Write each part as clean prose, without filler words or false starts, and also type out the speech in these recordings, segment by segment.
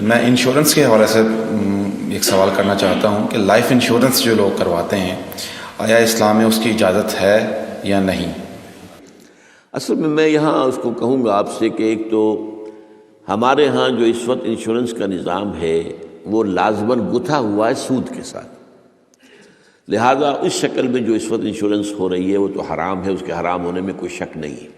میں انشورنس کے حوالے سے ایک سوال کرنا چاہتا ہوں کہ لائف انشورنس جو لوگ کرواتے ہیں آیا اسلام میں اس کی اجازت ہے یا نہیں؟ اصل میں یہاں اس کو کہوں گا آپ سے کہ ایک تو ہمارے ہاں جو اس وقت انشورنس کا نظام ہے وہ لازماً گتھا ہوا ہے سود کے ساتھ، لہذا اس شکل میں جو اس وقت انشورنس ہو رہی ہے وہ تو حرام ہے، اس کے حرام ہونے میں کوئی شک نہیں ہے۔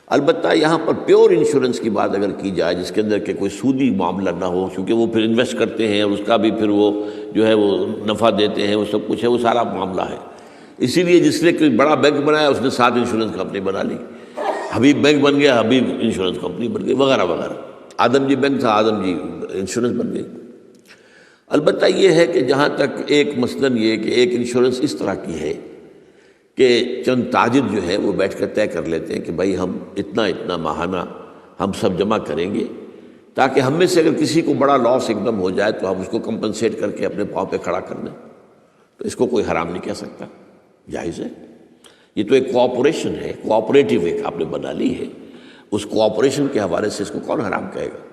البتہ یہاں پر پیور انشورنس کی بات اگر کی جائے جس کے اندر کہ کوئی سودی معاملہ نہ ہو، کیونکہ وہ پھر انویسٹ کرتے ہیں اور اس کا بھی پھر وہ جو ہے وہ نفع دیتے ہیں، وہ سب کچھ ہے، وہ سارا معاملہ ہے۔ اسی لیے جس نے کوئی بڑا بینک بنایا اس نے 7 انشورنس کمپنی بنا لی، حبیب بینک بن گیا، حبیب انشورنس کمپنی بن گئی، وغیرہ وغیرہ۔ آدم جی بینک تھا، آدم جی انشورنس بن گئی۔ البتہ یہ ہے کہ جہاں تک ایک مثلاً یہ کہ ایک انشورنس اس طرح کی ہے کہ چند تاجر جو ہے وہ بیٹھ کر طے کر لیتے ہیں کہ بھائی ہم اتنا ماہانہ ہم سب جمع کریں گے تاکہ ہم میں سے اگر کسی کو بڑا لاس ایک دم ہو جائے تو ہم اس کو کمپنسیٹ کر کے اپنے پاؤں پہ کھڑا کر دیں، تو اس کو کوئی حرام نہیں کہہ سکتا، جائز ہے۔ یہ تو ایک کوآپریشن ہے، کوآپریٹو ایک آپ نے بنا لی ہے، اس کوآپریشن کے حوالے سے اس کو کون حرام کہے گا؟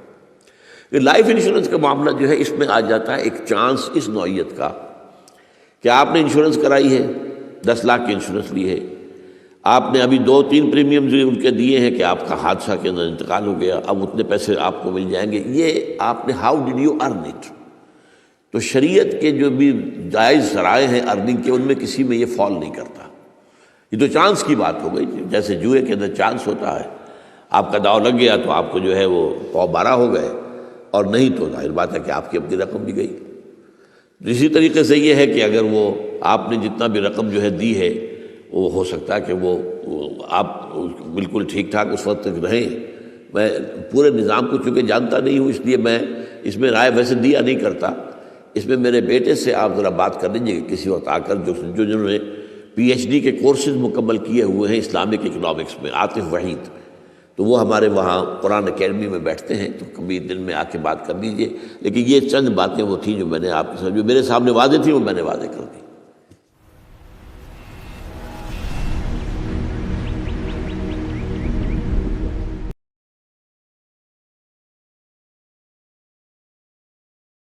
یہ لائف انشورنس کا معاملہ جو ہے اس میں آ جاتا ہے ایک چانس اس نوعیت کا کہ آپ نے انشورنس کرائی ہے، 10 لاکھ کی انشورنس لی ہے، آپ نے ابھی 2-3 پریمیم جو ان کے دیے ہیں کہ آپ کا حادثہ کے اندر انتقال ہو گیا، اب اتنے پیسے آپ کو مل جائیں گے، یہ آپ نے how did you earn it? تو شریعت کے جو بھی جائز ذرائع ہیں ارننگ کے ان میں کسی میں یہ فال نہیں کرتا۔ یہ تو چانس کی بات ہو گئی، جیسے جوئے کے اندر چانس ہوتا ہے، آپ کا داؤ لگ گیا تو آپ کو جو ہے وہ 12 ہو گئے، اور نہیں تو ظاہر بات ہے کہ آپ کی اپنی رقم بھی گئی۔ اسی طریقے سے یہ ہے کہ اگر وہ آپ نے جتنا بھی رقم جو ہے دی ہے وہ ہو سکتا ہے کہ وہ آپ بالکل ٹھیک ٹھاک اس وقت تک رہیں۔ میں پورے نظام کو چونکہ جانتا نہیں ہوں، اس لیے میں اس میں رائے ویسے دیا نہیں کرتا۔ اس میں میرے بیٹے سے آپ ذرا بات کر لیجیے کہ کسی وقت آ کر جنہوں نے PhD کے کورسز مکمل کیے ہوئے ہیں اسلامک اکنامکس میں، عاطف وحید، تو وہ ہمارے وہاں قرآن اکیڈمی میں بیٹھتے ہیں، تو کبھی دن میں آ کے بات کر لیجیے۔ لیکن یہ چند باتیں وہ تھیں جو میں نے آپ کے ساتھ جو میرے سامنے واضح تھی وہ میں نے واضح کر دی۔